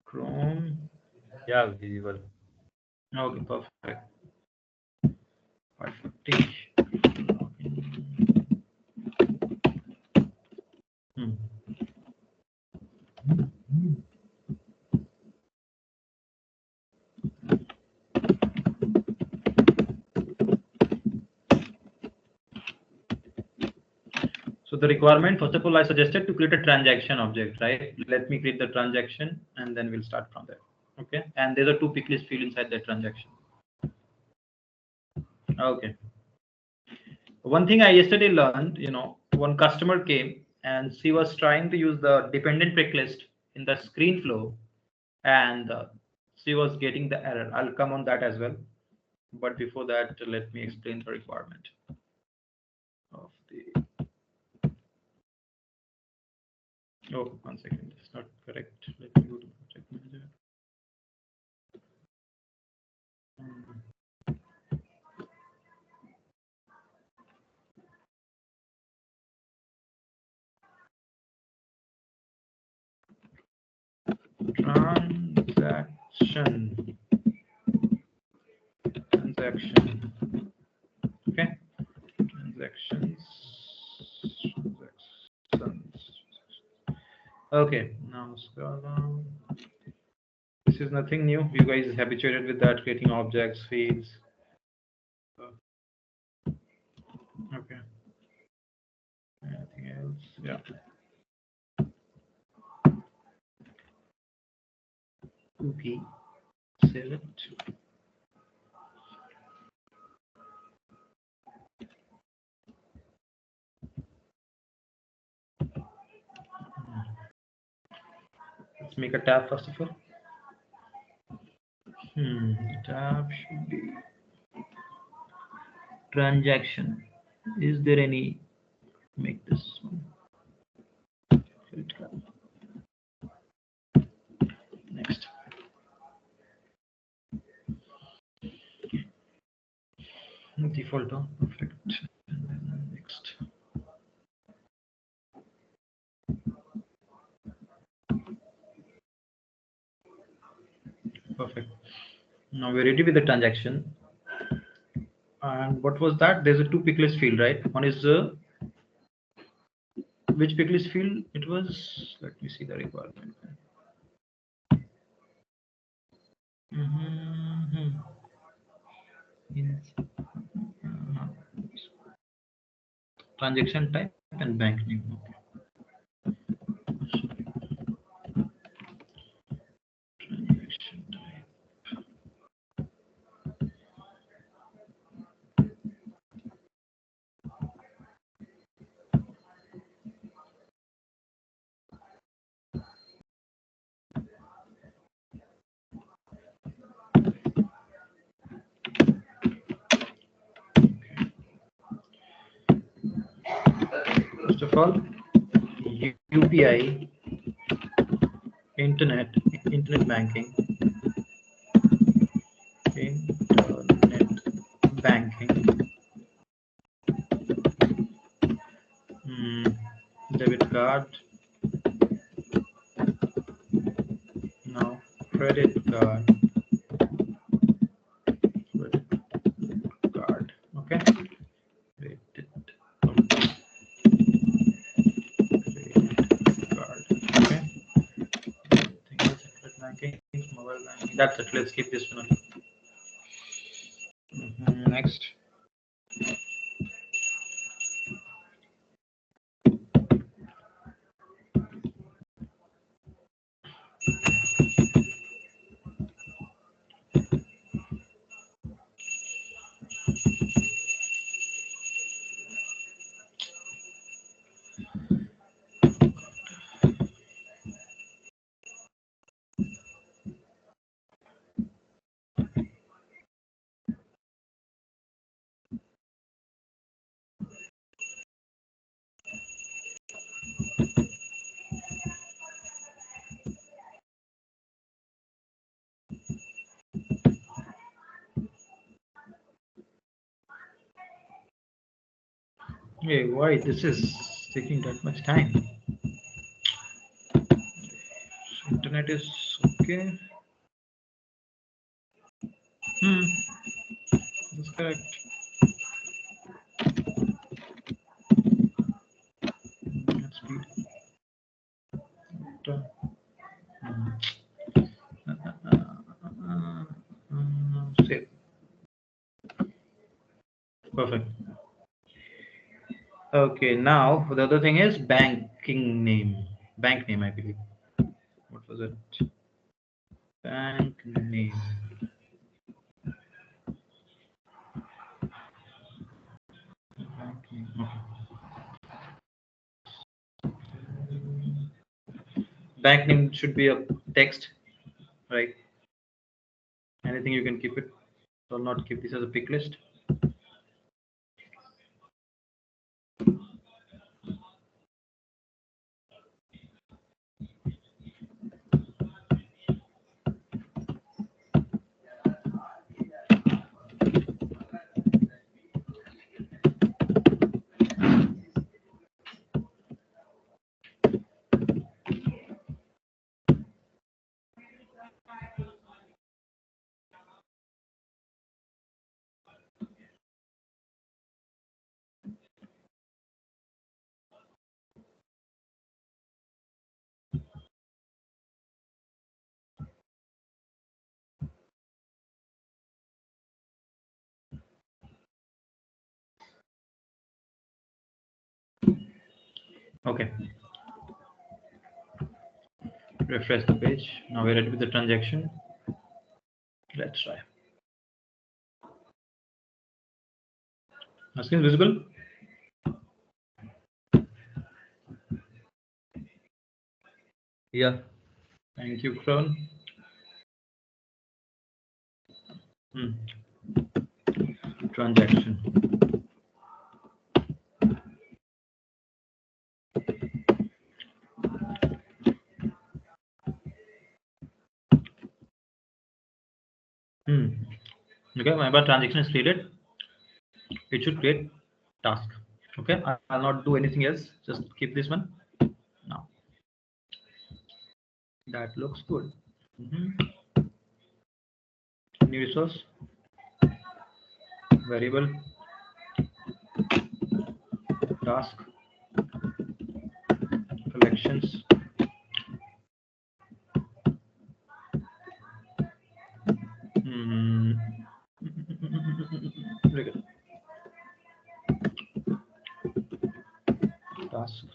Chrome. Yeah, visible. Okay, perfect. 550. Hmm. So the requirement, first of all, I suggested to create a transaction object, right? Let me create the transaction and then we'll start from there. Okay. And there's a two pick list field inside that transaction. Okay. One thing I yesterday learned, one customer came and she was trying to use the dependent pick list in the screen flow and she was getting the error. I'll come on that as well. But before that, let me explain the requirement of the. Oh, 1 second, it's not correct. Let me go to project manager. Transaction. Okay. Transactions. Okay. Now scroll down. This is nothing new. You guys habituated with that, creating objects, fields. Okay. Anything else? Yeah. Okay. Save it. Let's make a tab first of all. Tab should be transaction. Is there any? Make this one. Next. Default on perfect. And then next. Perfect. Now we're ready with the transaction. And what was that? There's a two pick list field, right? One is which pick list field it was? Let me see the requirement. Transaction type and bank name. Okay. Transaction type. First of all, UPI, internet banking, debit card, now credit card, okay. Mobile banking. That's it. Let's keep this one. Next. Hey, why this is taking that much time? Internet is okay. Okay. That's correct. Let's read. Save. Perfect. Okay, now the other thing is banking name. Bank name, I believe. What was it? Bank name. Bank name. Okay. Bank name should be a text, right? Anything you can keep it. So I'll not keep this as a pick list. Okay. Refresh the page. Now we're ready with the transaction. Let's try. Now screen visible? Yeah. Thank you, Kron. Transaction. Okay, whenever transaction is created, it should create task. Okay, I'll not do anything else. Just keep this one. Now that looks good. New resource, variable, task, collections. Very good. Task.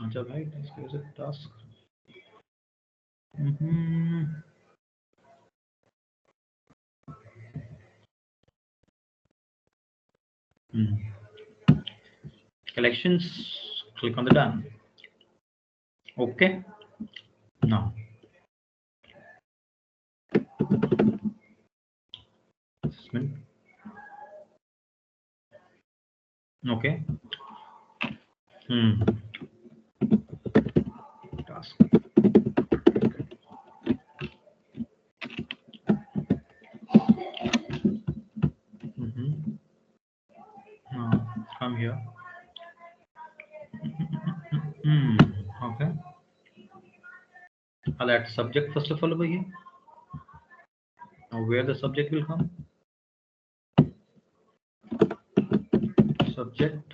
अच्छा भाई इसके वजह से task. Collections. Click on the done. Okay. Now. Assessment. Okay. Task. Now come here. Okay. I'll add subject first of all over here. Now where the subject will come? Subject.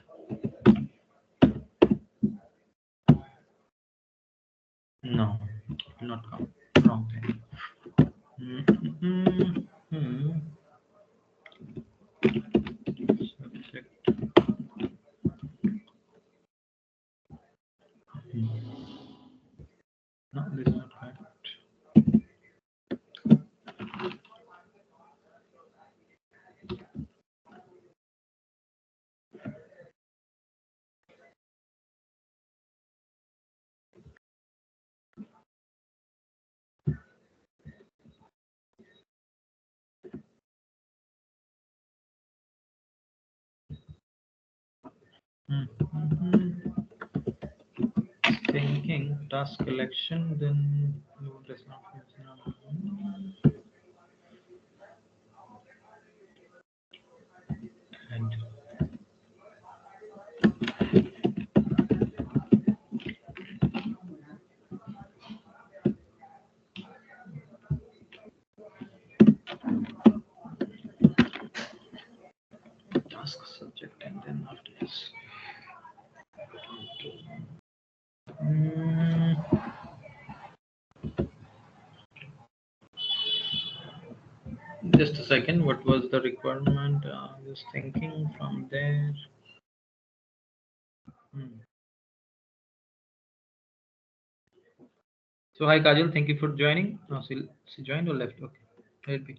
No, it will not come. Wrong thing. Subject. No, this is not correct. Thinking task collection, then no, that's not. And what was the requirement? Just thinking from there. So hi Kajal, thank you for joining. She joined or left? Okay. Help me.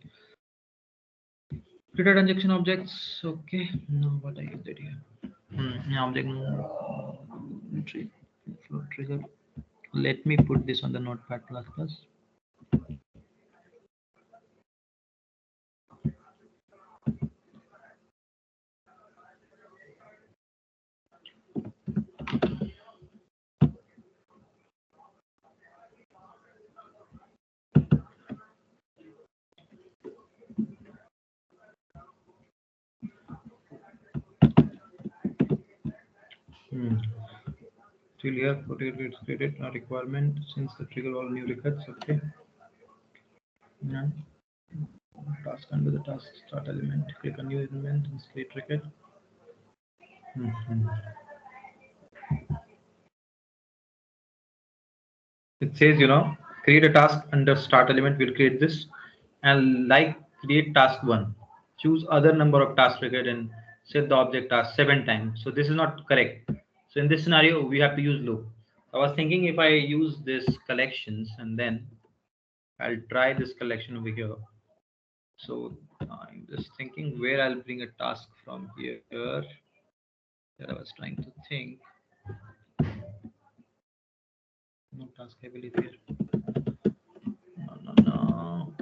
Data transaction objects. Okay. No, what I used it here. Object flow trigger. Let me put this on the Notepad++. Still here, for it's created a requirement since the trigger all new records. Okay. Yeah. Task under the task start element. Click on new element and create record. It says, create a task under start element. We'll create this, and like create task 1. Choose other number of task record and set the object task 7 times. So this is not correct. So in this scenario, we have to use loop. I was thinking if I use this collections and then I'll try this collection over here. So I'm just thinking where I'll bring a task from here. That I was trying to think. No task ability here. No.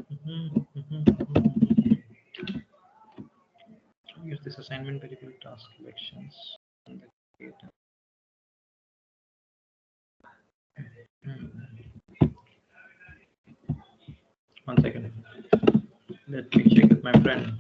Use this assignment variable task collections. One second. Let me check with my friend.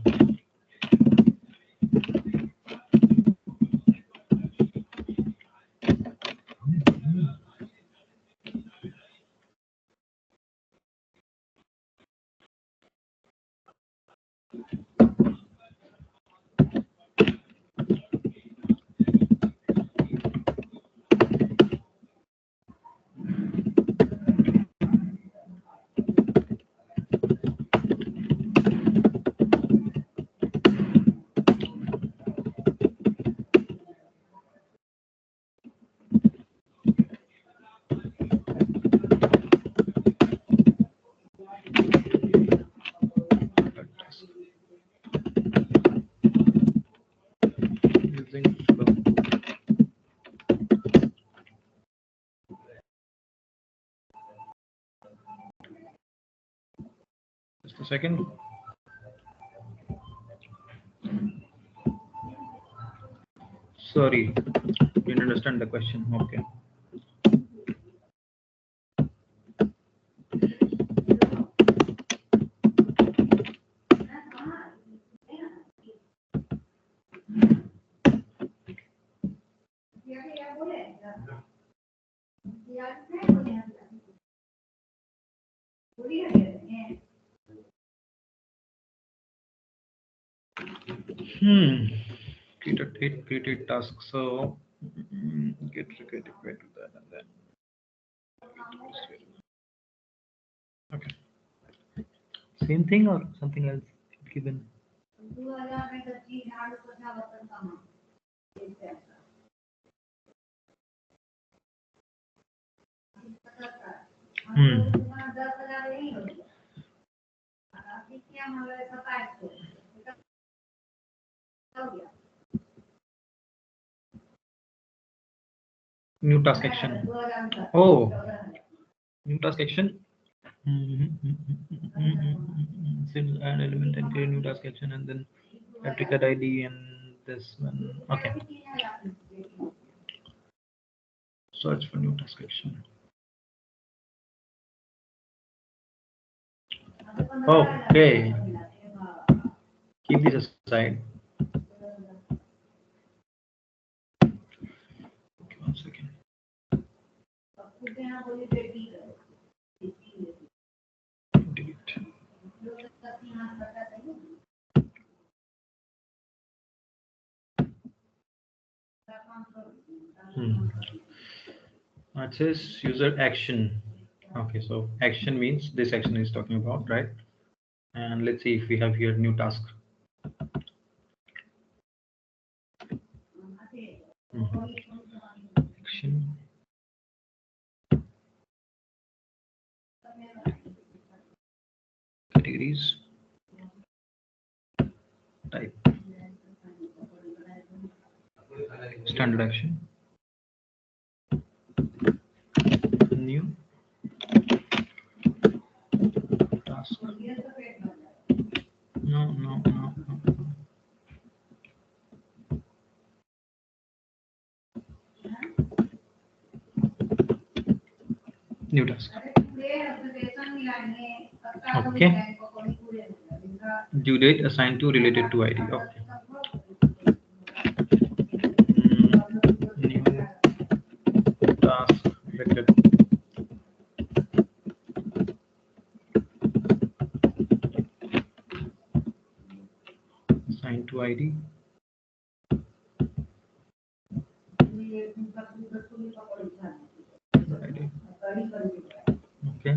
Just a second. Sorry, didn't understand the question. Okay. Create task. So get equate to that and then. Okay. Same thing or something else given? New task action. Oh, new task action. Add element and create new task action and then add record ID and this one. Okay. Search for new task action. Okay. Keep this aside. Okay, 1 second. Delete. It says user action. Okay, so action means this action is talking about, right? And let's see if we have here new task. Action. Categories. Type. Standard action. New task. No. New task. Okay. Due date assigned to related to ID. Okay. New task vector. Assigned to ID. ID. Okay.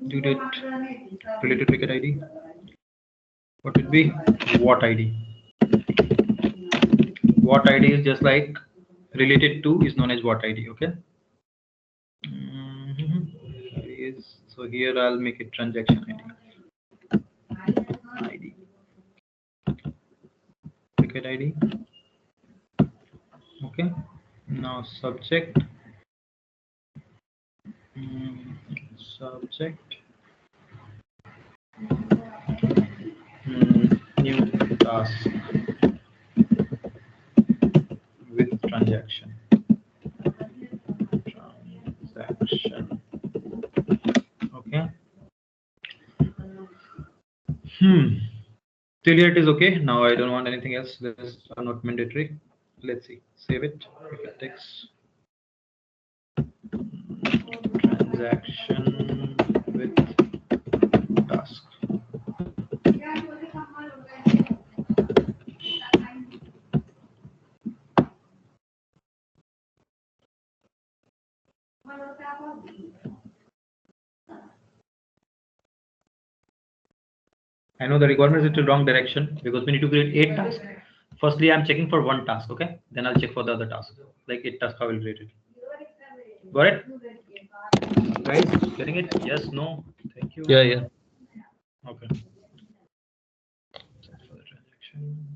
Due date related ticket ID. What would be what ID? What ID is just like related to is known as what ID. Okay. So here I'll make it transaction ID. Ticket ID. Okay. Now subject. Subject. New task with transaction. Okay. Till here it is okay. Now I don't want anything else. This are not mandatory. Let's see. Save it. If it takes transaction with task. I know the requirement is in the wrong direction because we need to create 8 tasks. Firstly, I'm checking for one task, okay? Then I'll check for the other task. Like 8 tasks, how will rate it. Got it? Guys, getting it? Yes, no? Thank you. Yeah. Okay. Check for the transaction.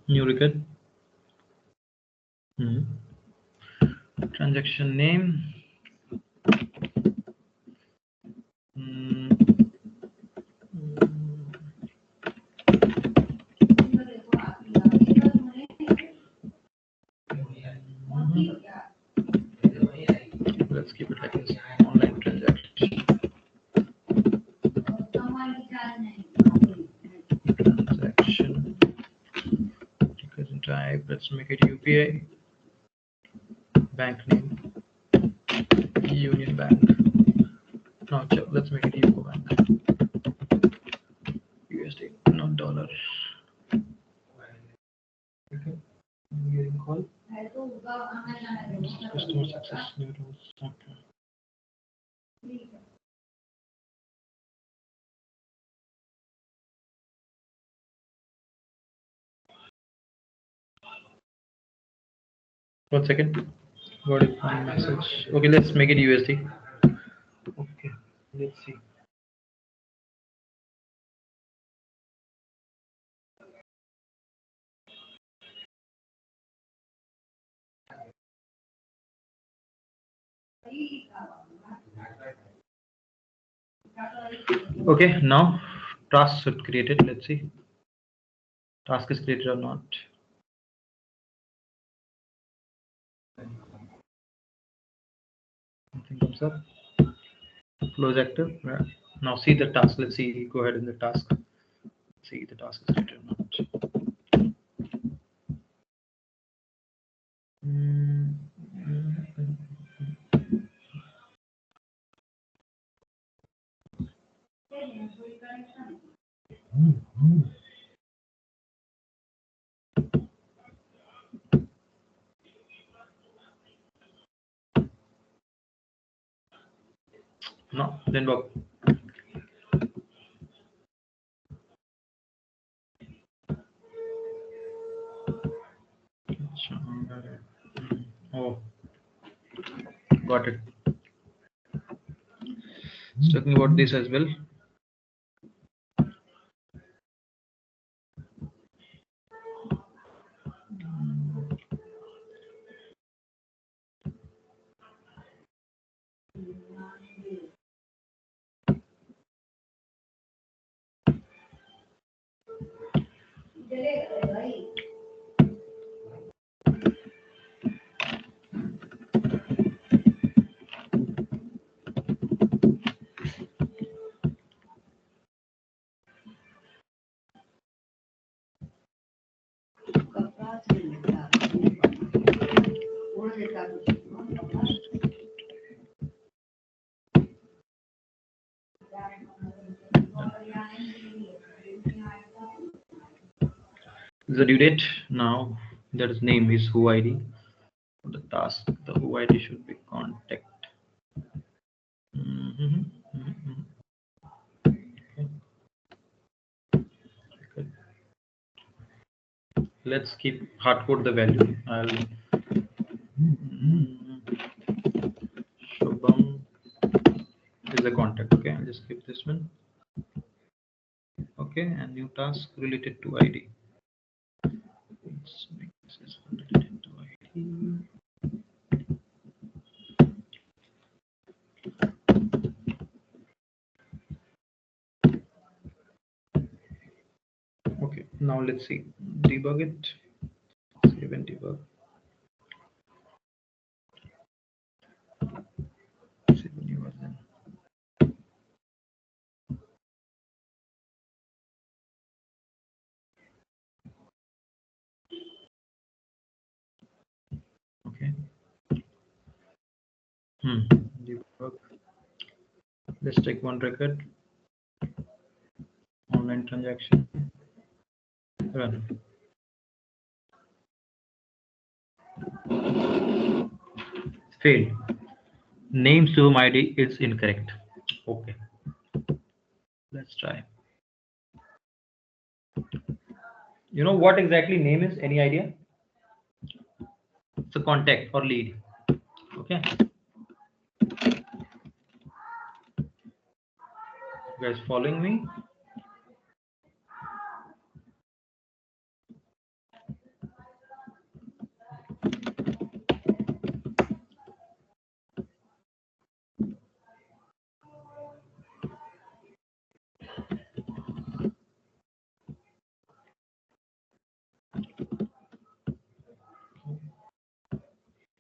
New record. Transaction name. Let's keep it like this. Online transaction. Transaction. Present type. Let's make it UPI. Bank name. Union Bank. No, let's make it UCO Bank. USD, not dollar. Okay. I'm getting call. Customer success new rules. Okay. One second. Got it. One message. Okay, let's make it USD. Okay, let's see. Okay, now task should created. Let's see. Task is created or not. Nothing comes up. Close active. Yeah. Now see the task. Let's see. Go ahead in the task. See the task is created or not. No, didn't work. Oh, got it. It's talking about this as well. The due date now, that is name is who ID. The task, the who ID should be contact. Okay. Let's keep hardcode the value. I'll Shubham is a contact. Okay, I'll just keep this one. Okay, and new task related to ID. Let's make this as related to ID. Okay, now let's see. Debug it. Save and debug. Save a new version. Okay. Debug. Let's take one record. Online transaction. Run. Failed. Name Shubham ID is incorrect. Okay. Let's try. You know what exactly name is? Any idea? It's a contact or lead. Okay. You guys following me?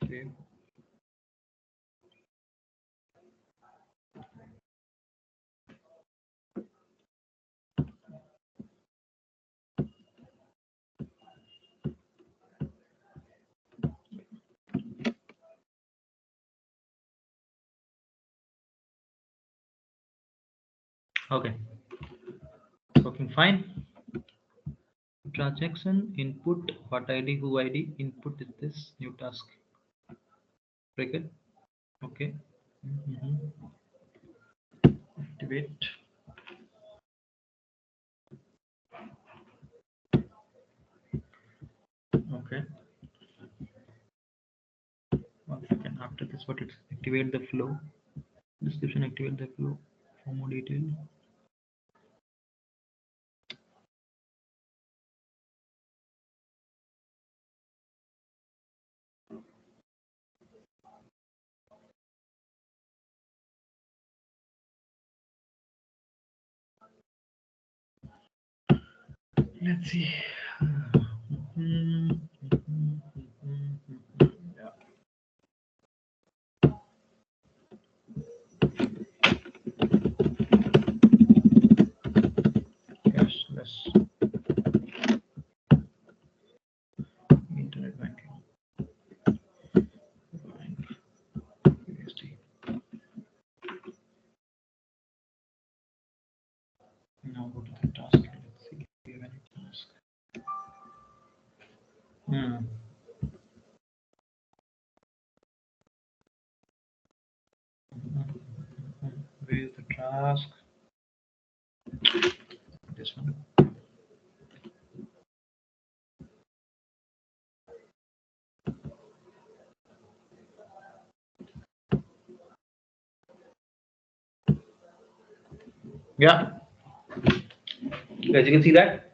Okay. Okay. It's working fine. Transaction input what ID who ID input is this new task. Record. Okay. Activate. Okay. 1 second. After this, what it's activate the flow. Description activate the flow. For more detail. Let's see. Yeah. Cashless internet banking. Bank USD. Now go to the task. Let's see if we have any task. Where is the task? This one. Yeah, as you can see that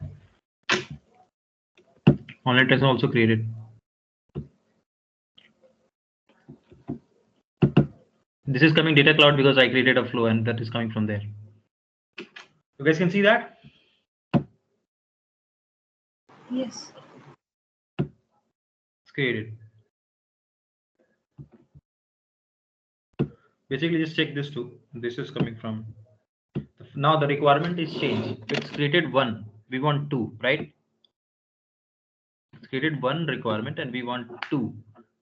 online test also created. This is coming data cloud because I created a flow and that is coming from there. You guys can see that? Yes. It's created. Basically, just check this too. This is coming from. Now the requirement is changed. It's created one. We want two, right? It's created one requirement and we want two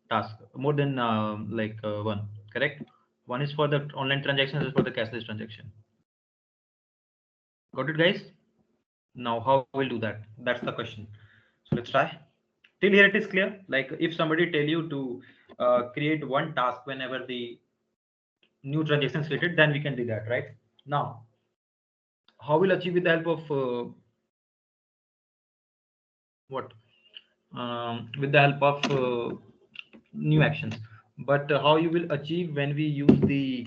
tasks, more than one. Correct? One is for the online transaction, is for the cashless transaction. Got it, guys? Now, how we'll do that? That's the question. So let's try. Till here, it is clear. Like if somebody tell you to create one task whenever the new transaction is created, then we can do that, right? Now, how we'll achieve with the help of what? With the help of new actions. But how you will achieve when we use the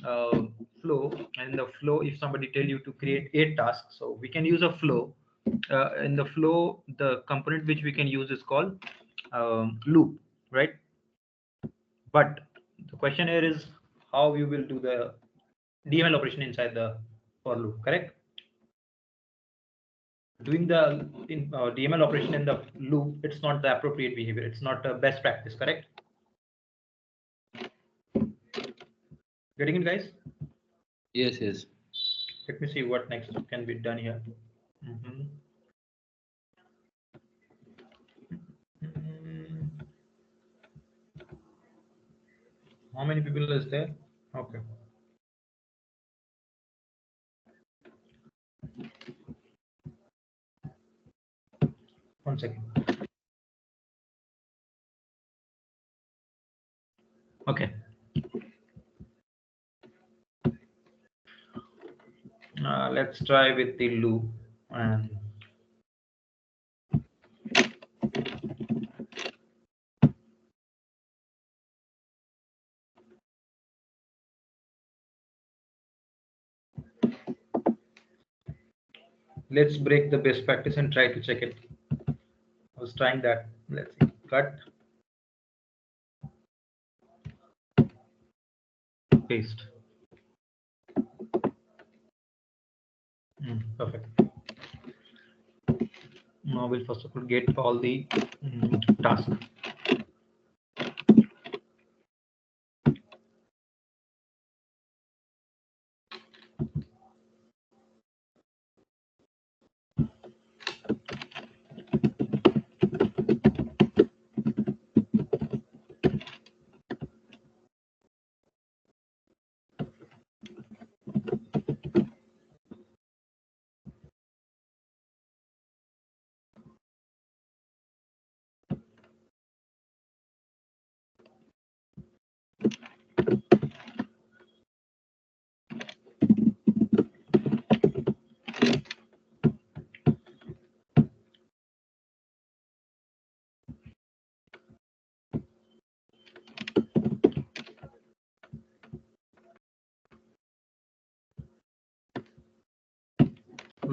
uh, flow, and the flow, if somebody tell you to create 8 tasks, so we can use a flow. In the flow, the component which we can use is called loop, right? But the question here is how you will do the DML operation inside the for loop, correct? Doing the DML operation in the loop, it's not the appropriate behavior. It's not a best practice, correct? Getting it, guys? Yes, yes. Let me see what next can be done here. Mhm. Mm, How many people is there? Okay. One second. Okay. Let's try with the loop and let's break the best practice and try to check it. I was trying that. Let's see. Cut, paste. Perfect. Now we'll first of all get all the tasks.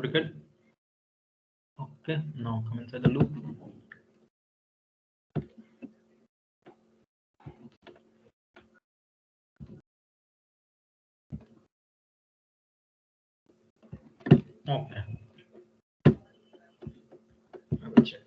Duplicate. Okay. Now come inside the loop. Okay. I will check.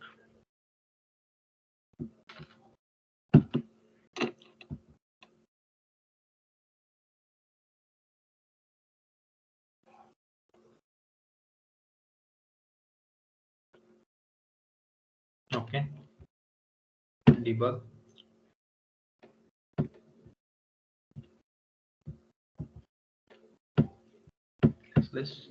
Okay. Debug. This.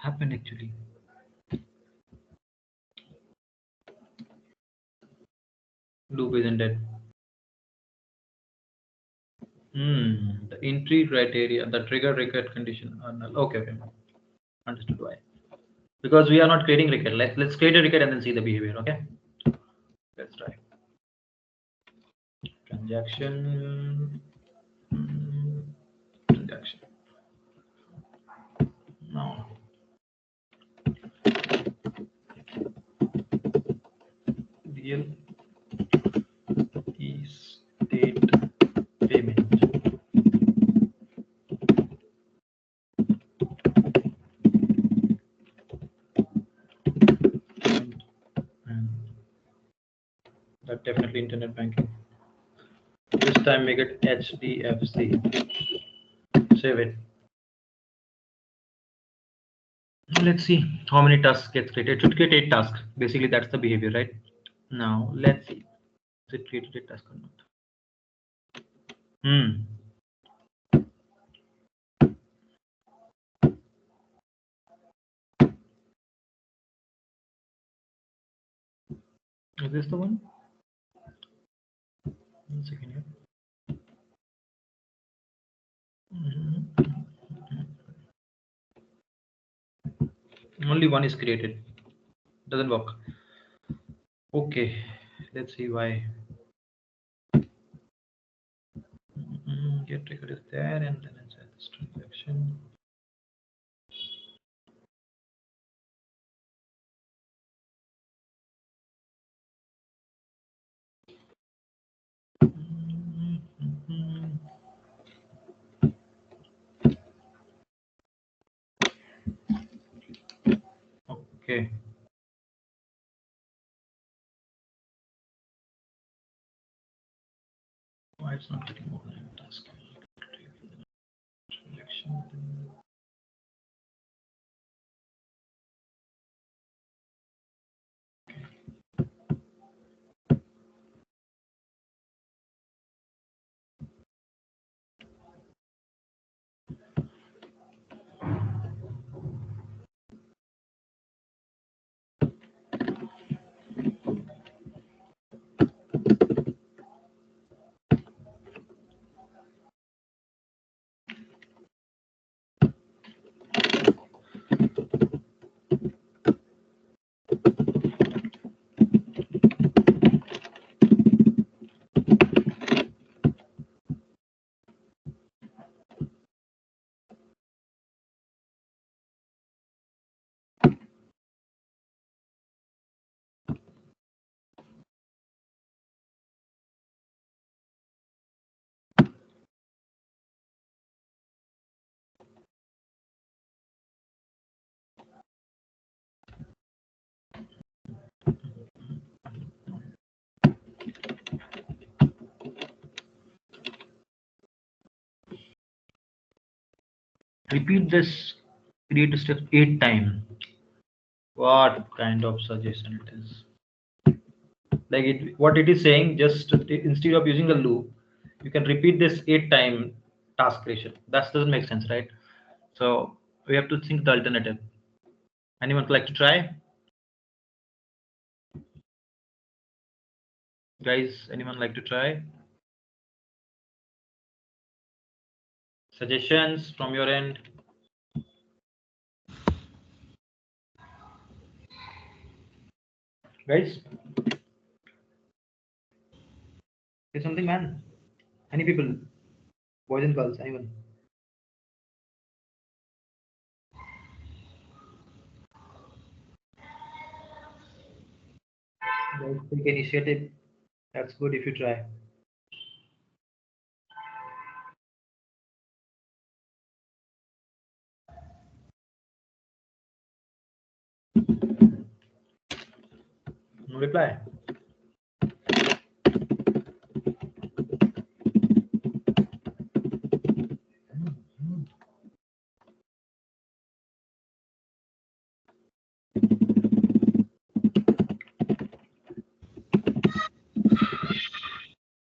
happened actually? Loop isn't dead. The entry criteria, the trigger record condition are null. Okay, okay. Understood why. Because we are not creating record. Let's create a record and then see the behavior. Okay. Let's try. Transaction. Transaction. Now. Real estate payment. And that definitely internet banking. This time make it HDFC. Save it. Let's see how many tasks gets created. It should create 8 tasks. Basically, that's the behavior, right? Now let's see. Is it created a task or not? Is this the one? 1 second here. Only one is created. Doesn't work. Okay, let's see why. Get record is there, and then inside this transaction. Okay. Why it's not getting more than a task? Transaction. Repeat this create step 8 times. What kind of suggestion it is? Like what it is saying, just instead of using the loop, you can repeat this 8 time task creation. That doesn't make sense, right? So we have to think the alternative. Anyone would like to try? Guys, anyone like to try? Suggestions from your end? Guys, say something, man. Any people, boys and girls, anyone? Guys, take initiative. That's good if you try. No reply.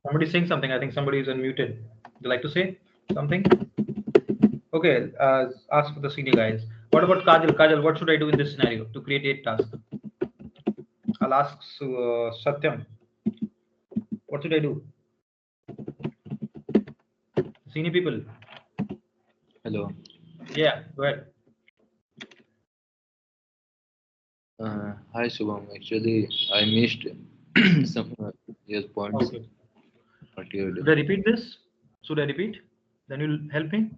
Somebody's saying something. I think somebody is unmuted. Would you like to say something? Okay, ask for the senior guys. What What about Kajal? Kajal, what should I do in this scenario to create 8 tasks? I'll ask Satyam. What should I do? Senior people. Hello. Yeah, go ahead. Hi Shubham. Actually, I missed some your points. Okay. What you Should I do? repeat this? Should I repeat? Then you'll help me.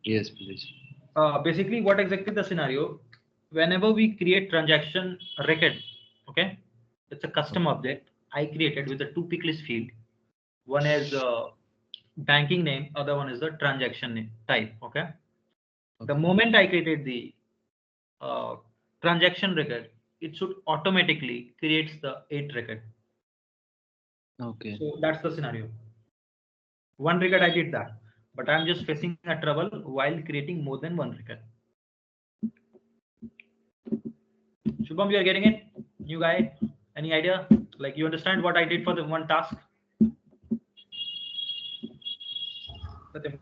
Yes, please. Basically, what exactly the scenario? Whenever we create transaction record, okay, it's a custom object I created with a two pick list field. One is banking name, other one is the transaction name type. Okay. The Okay. moment I created the uh, transaction record, it should automatically creates the 8 record. Okay. So that's the scenario. One record I did that, but I'm just facing a trouble while creating more than one record. Shubham, you are getting it? New guy? Any idea? Like you understand what I did for the one task? Satyam,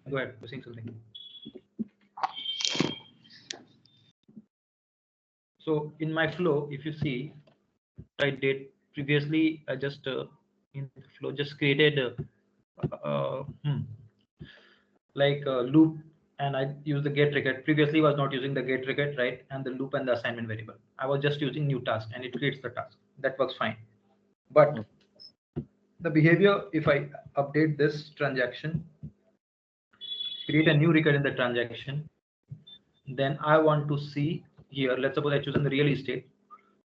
go ahead. You're saying something. So in my flow, if you see, I did previously, I just in the flow just created uh, hmm, like a loop, and I use the get record. Previously was not using the get record, right? And the loop and the assignment variable. I was just using new task and it creates the task. That works fine. But the behavior, if I update this transaction, create a new record in the transaction, then I want to see here, let's suppose I chosen the real estate.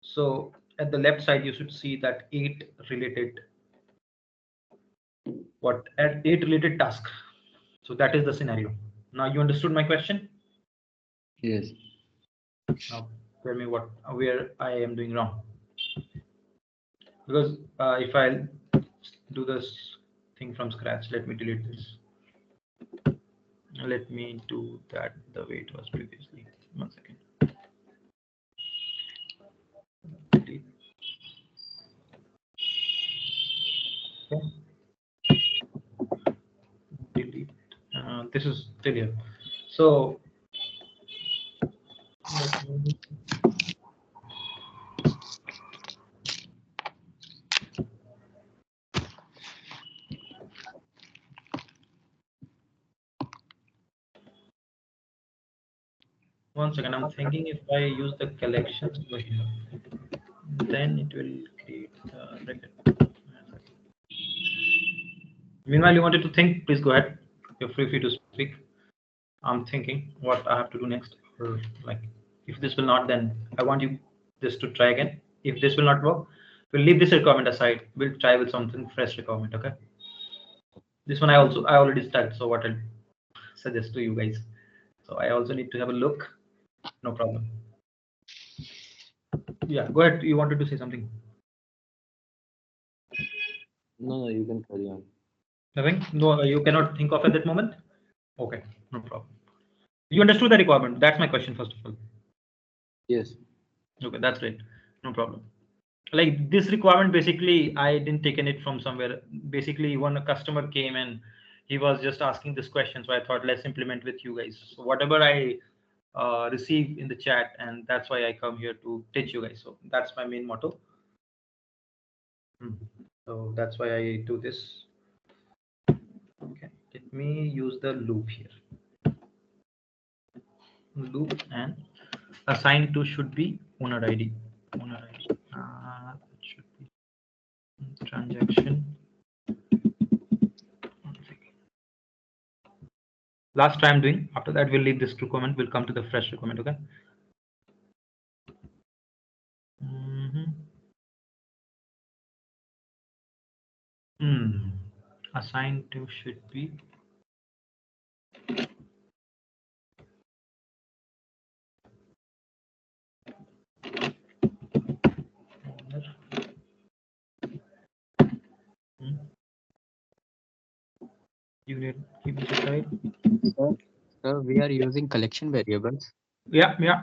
So at the left side, you should see that 8 related, what, at 8 related task. So that is the scenario. Now you understood my question? Yes. Now tell me what, where I am doing wrong. Because if I do this thing from scratch, let me delete this. Let me do that the way it was previously. 1 second. Delete. Okay. Delete. This is still here. So let me, one second. I'm thinking if I use the collections over here, then it will create the record. Meanwhile, you wanted to think, please go ahead. You're free to speak. I'm thinking what I have to do next. Or like, if this will not, then I want you this to try again. If this will not work, we'll leave this requirement aside. We'll try with something fresh requirement. Okay. This one I already started. So what I'll suggest to you guys. So I also need to have a look. No problem. Yeah, go ahead. You wanted to say something? No, you can carry on. Nothing? No, you cannot think of at that moment? Okay, no problem. You understood the requirement. That's my question, first of all. Yes. Okay, that's great. No problem. Like this requirement, basically, I didn't taken it from somewhere. Basically, one customer came and he was just asking this question. So I thought, let's implement with you guys. So whatever I receive in the chat, and that's why I come here to teach you guys. So that's my main motto. So that's why I do this. Okay, let me use the loop here. Loop and assigned to should be owner ID. Owner ID. It should be transaction. Last try I'm doing. After that, we'll leave this requirement. We'll come to the fresh requirement. Okay. Assigned to should be owner. You need keep this aside. Sir, we are using collection variables. Yeah, yeah.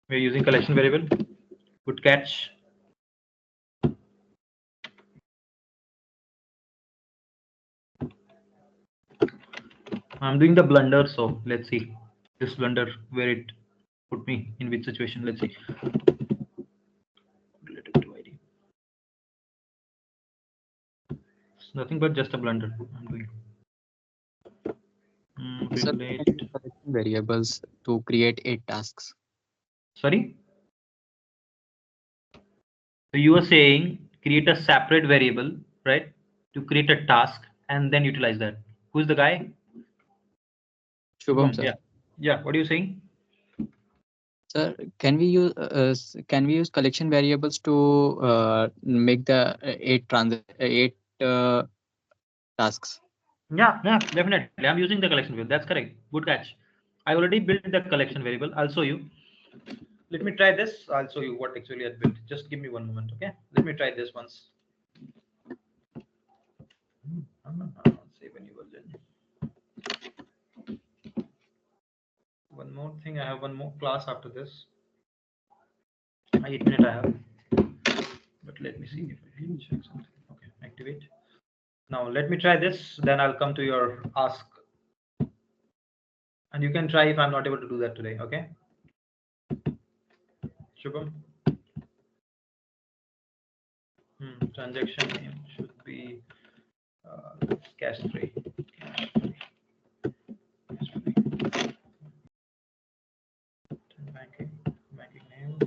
We're using collection variable. Good catch. I'm doing the blunder, so let's see this blunder where it put me in which situation. Let's see. Related to ID. It's nothing but just a blunder I'm doing. Sir, we can use Relate. collection variables to create 8 tasks. Sorry. So you are saying create a separate variable, right, to create a task and then utilize that. Who's the guy? Shubham, sir. Yeah. Yeah. What are you saying? Sir, can we use collection variables to make the 8 tasks? Yeah, yeah, definitely. I'm using the collection variable. That's correct. Good catch. I already built the collection variable. I'll show you. Let me try this. I'll show you what actually I built. Just give me one moment, okay? Let me try this once. Save a new version. One more thing. I have one more class after this. 8 minutes I have. But let me see if I can check something. Okay, activate. Now let me try this. Then I'll come to your ask. And you can try if I'm not able to do that today, okay? Shubham. Transaction name should be cash free. Banking name.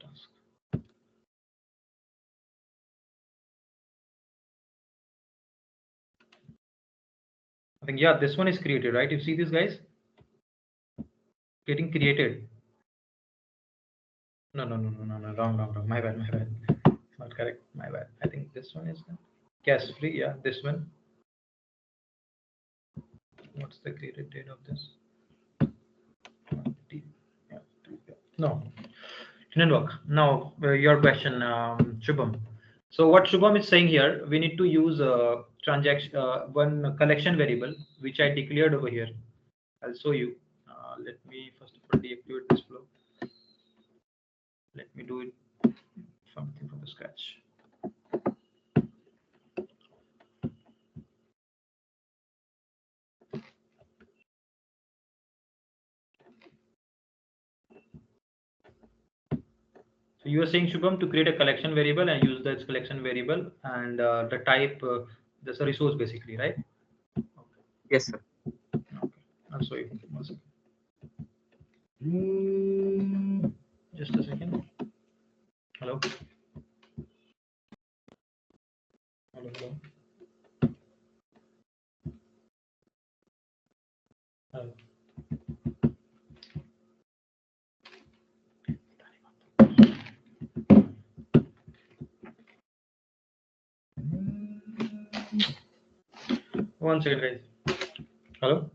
Task. I think yeah, this one is created, right? You see this, guys? Getting created. No, wrong. My bad. It's not correct. My bad. I think this one is cash free. Yeah, this one. What's the created date of this? No, it didn't work. Now your question, Shubham. So what Shubham is saying here, we need to use a transaction, one collection variable which I declared over here. I'll show you. Let me first of all deactivate this flow. Let me do it something from the scratch. So you are saying, Shubham, to create a collection variable and use this collection variable and the type, that's a resource basically, right? Okay. Yes, sir. Okay. I'll show you. One second. Just a second. Hello. Hello. Hello. 1 second, guys. Hello.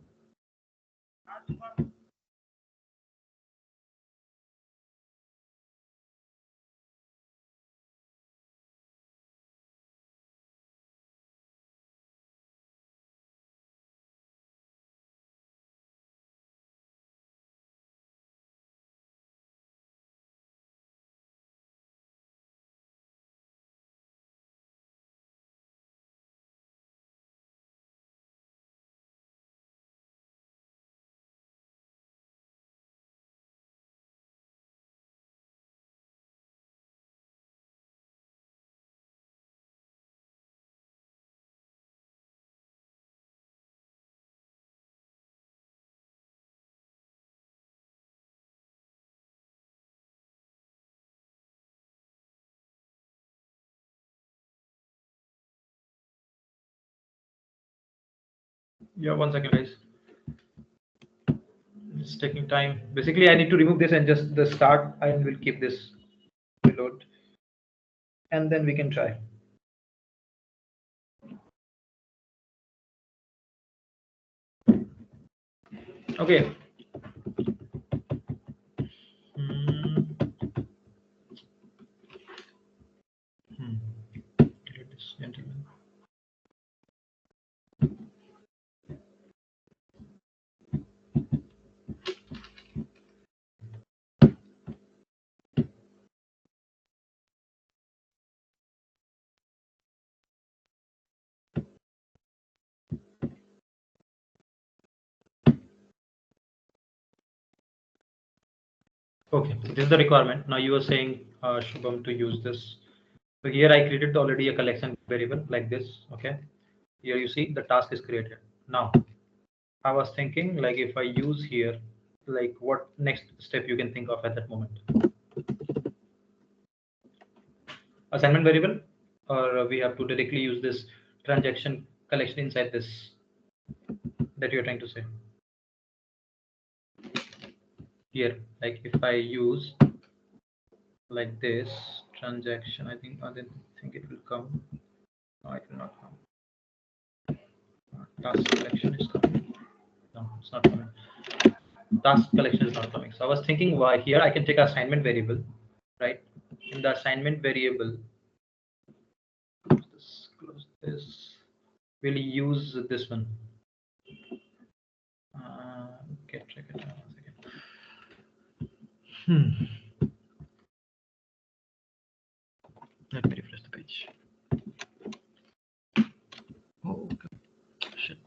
Yeah, 1 second, guys. It's taking time. Basically, I need to remove this and just the start. I will keep this reload, and then we can try. Okay. Hmm. Delete this, gentlemen. Okay, so this is the requirement. Now you are saying, Shubham, to use this. So here I created already a collection variable like this. Okay, here you see the task is created. Now I was thinking like if I use here, like what next step you can think of at that moment? Assignment variable, or we have to directly use this transaction collection inside this that you're trying to say here. Like if I use like this transaction, I didn't think it will come. No, it will not come. Task collection is coming. No, it's not coming. Task collection is not coming. So I was thinking why here I can take assignment variable, right? In the assignment variable, close this. We'll use this one. Get check it out. Let me refresh the page. Oh, okay. Shit.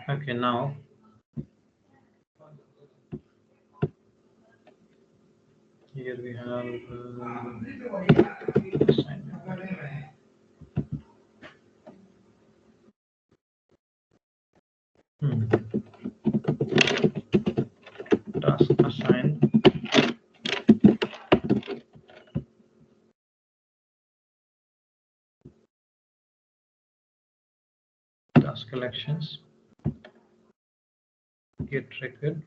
Okay, now here we have assignment. Task assign. Task collections. Get triggered.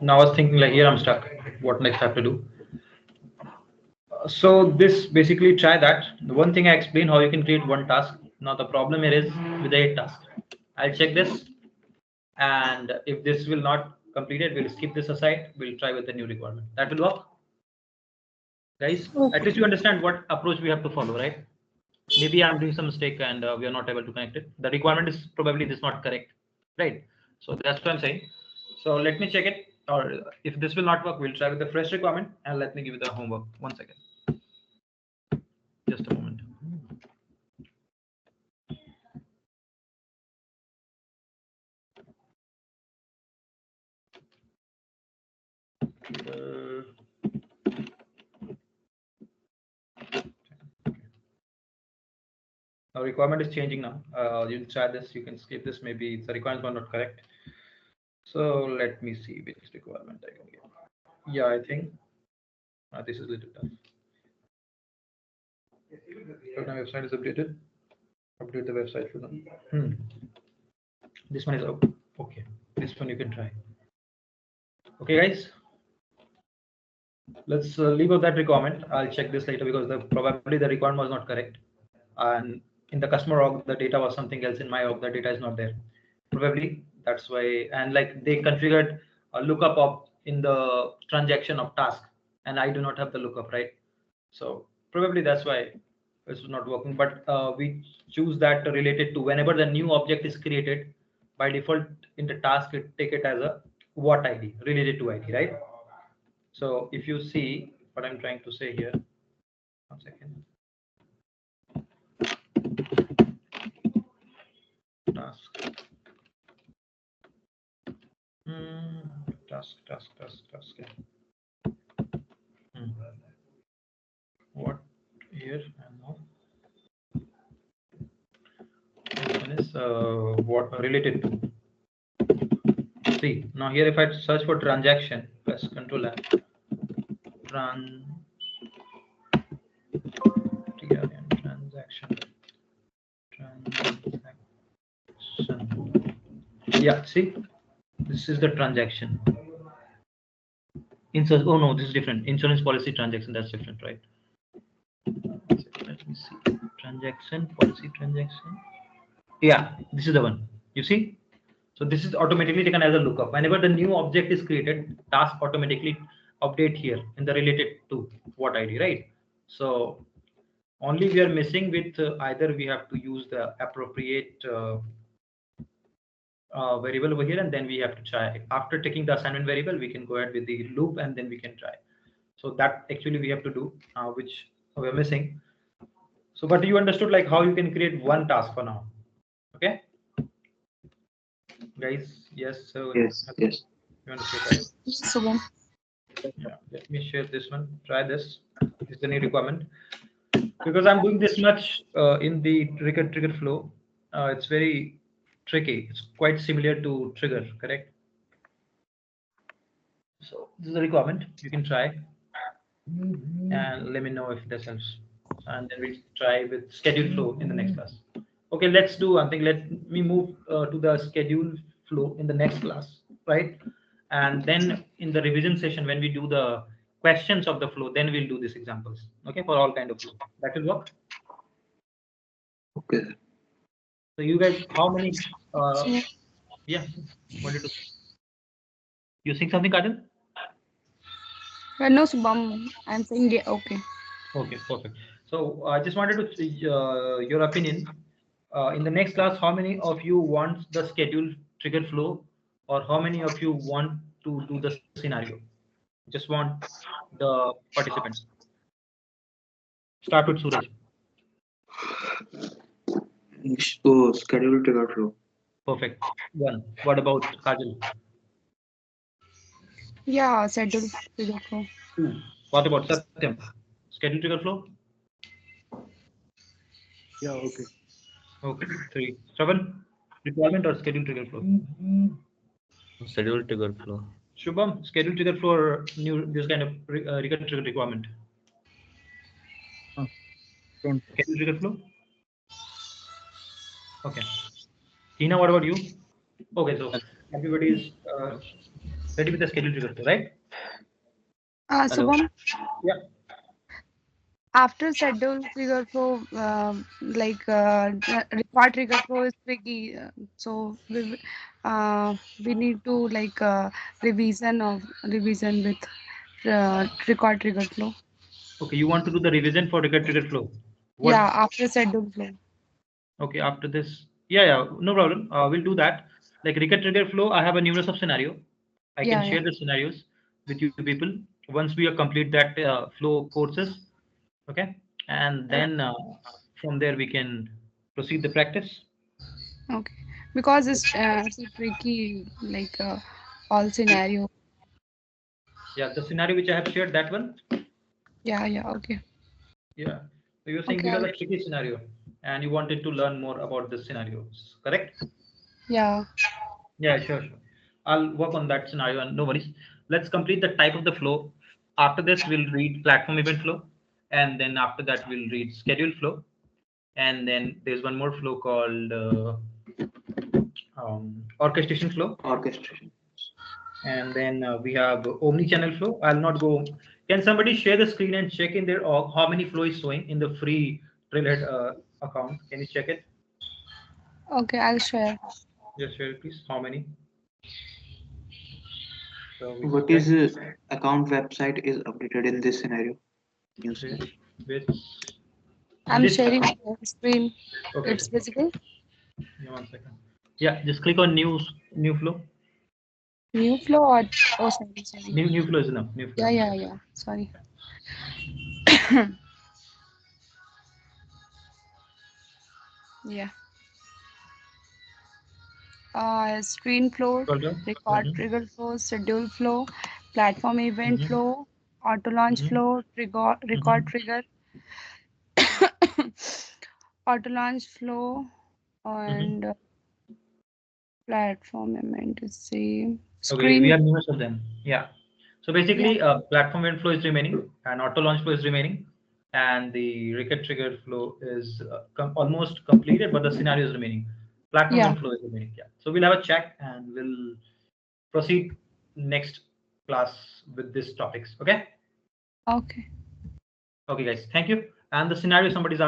Now I was thinking like here I'm stuck. What next I have to do? So this basically try that. The one thing I explained how you can create one task. Now the problem here is with the 8 tasks. I'll check this, and if this will not complete it, we'll skip this aside. We'll try with the new requirement. That will work, guys. At least you understand what approach we have to follow, right? Maybe I'm doing some mistake and we are not able to connect it. The requirement is probably this not correct, right? So that's what I'm saying. So let me check it, or if this will not work, we'll try with the fresh requirement, and let me give you the homework. 1 second, just a moment. Now requirement is changing now. You'll try this, you can skip this, maybe the requirements are not correct. So let me see which requirement I can get. Yeah, I think this is a little tough. So my website is updated. Update the website for them. This one is okay. This one you can try. Okay, guys. Let's leave out that requirement. I'll check this later because probably the requirement was not correct, and in the customer org the data was something else. In my org the data is not there. Probably that's why. And like they configured a lookup of in the transaction of task, and I do not have the lookup, right? So probably that's why it's not working. But we choose that related to whenever the new object is created, by default in the task it take it as a what ID related to ID, right? So if you see what I'm trying to say here, 1 second. Task. Task. What here? No. This one is what related to. See now here if I search for transaction, press Control F. Transaction. Yeah, see, this is the transaction. Oh no, this is different. Insurance policy transaction, that's different, right? Let me see. Transaction, policy transaction. Yeah, this is the one. You see? So this is automatically taken as a lookup. Whenever the new object is created, task automatically update here in the related to what ID, right? So only we are missing with either we have to use the appropriate variable over here, and then we have to try. After taking the assignment variable, we can go ahead with the loop, and then we can try. So that actually we have to do, which we're missing. So, but you understood like how you can create one task for now, okay, guys? Yes. So Yes, yes. you understood, right? Subham. Yeah. Let me share this one. Try this. This is the new requirement. Because I'm doing this much in the trigger flow, it's very tricky. It's quite similar to trigger, correct? So this is a requirement. You can try and let me know if this helps. And then we'll try with schedule flow in the next class. Okay, let's do one thing. Let me move to the schedule flow in the next class, right? And then in the revision session, when we do the questions of the flow, then we'll do these examples. Okay, for all kind of flow. That will work. Okay. So you guys, how many? So, Yeah, wanted to. You saying something, Kajal? no, Subham. I'm saying yeah, okay. Okay, perfect. So I just wanted to see your opinion. In the next class, how many of you want the schedule trigger flow, or how many of you want to do the scenario? Just want the participants. Start with Suraj. So schedule trigger flow. Perfect. One. What about Kajal? Yeah, schedule trigger flow. Two. What about Satyam? Schedule trigger flow? Yeah, okay. Okay. Three. Seven. Requirement or schedule trigger flow? Schedule trigger flow. Shubham, schedule trigger flow or new this kind of trigger requirement? Same. Schedule trigger flow? Okay. Tina, what about you? Okay, so everybody is ready with the schedule trigger flow, right? Hello. Subham, Yeah. after schedule trigger flow, required trigger flow is tricky. So we need to revision with required trigger flow. Okay, you want to do the revision for trigger flow. What? Yeah, after schedule flow. Okay, after this. Yeah, yeah, no problem. We'll do that. Like trigger flow, I have a numerous of scenario. I can Yeah, share yeah. the scenarios with you people once we complete that flow courses. Okay, and then from there we can proceed the practice. Okay. Because it's so tricky, all scenario. Yeah, the scenario which I have shared, that one. Yeah, yeah. Okay. Yeah. So you're saying Okay. these are the tricky scenario, and you wanted to learn more about the scenarios, correct? Yeah. Yeah, sure, sure. I'll work on that scenario, and no worries. Let's complete the type of the flow. After this, we'll read platform event flow, and then after that, we'll read schedule flow, and then there's one more flow called orchestration flow, Orchestration. and then we have omni-channel flow. I'll not go. Can somebody share the screen and check in there how many flow is showing in the free Trailhead account? Can you check it? Okay. I'll share. Just share it, please. How many? So we can What check. is account website is updated in this scenario? New Okay. scenario. Which in I'm this sharing account? my screen. Okay, It's okay, perfect. visible. Yeah, 1 second. Yeah, just click on new flow. New flow or sorry, sorry. New flow is enough. New flow Yeah, is enough. yeah, yeah. Sorry. Yeah. Screen flow, Scroll down. record Mm-hmm. trigger flow, schedule flow, platform event Mm-hmm. flow, auto launch Mm-hmm. flow, record Mm-hmm. trigger, auto launch flow, Mm-hmm. and platform event is same. Okay, we Screen. have numerous of them. Yeah. So Yeah, basically, platform event flow is remaining, and auto launch flow is remaining, and the record trigger flow is almost completed, but the scenario is remaining. Platform yeah. event flow is remaining. Yeah. So we'll have a check and we'll proceed next class with these topics. Okay. Okay. Okay, guys. Thank you. And the scenario somebody's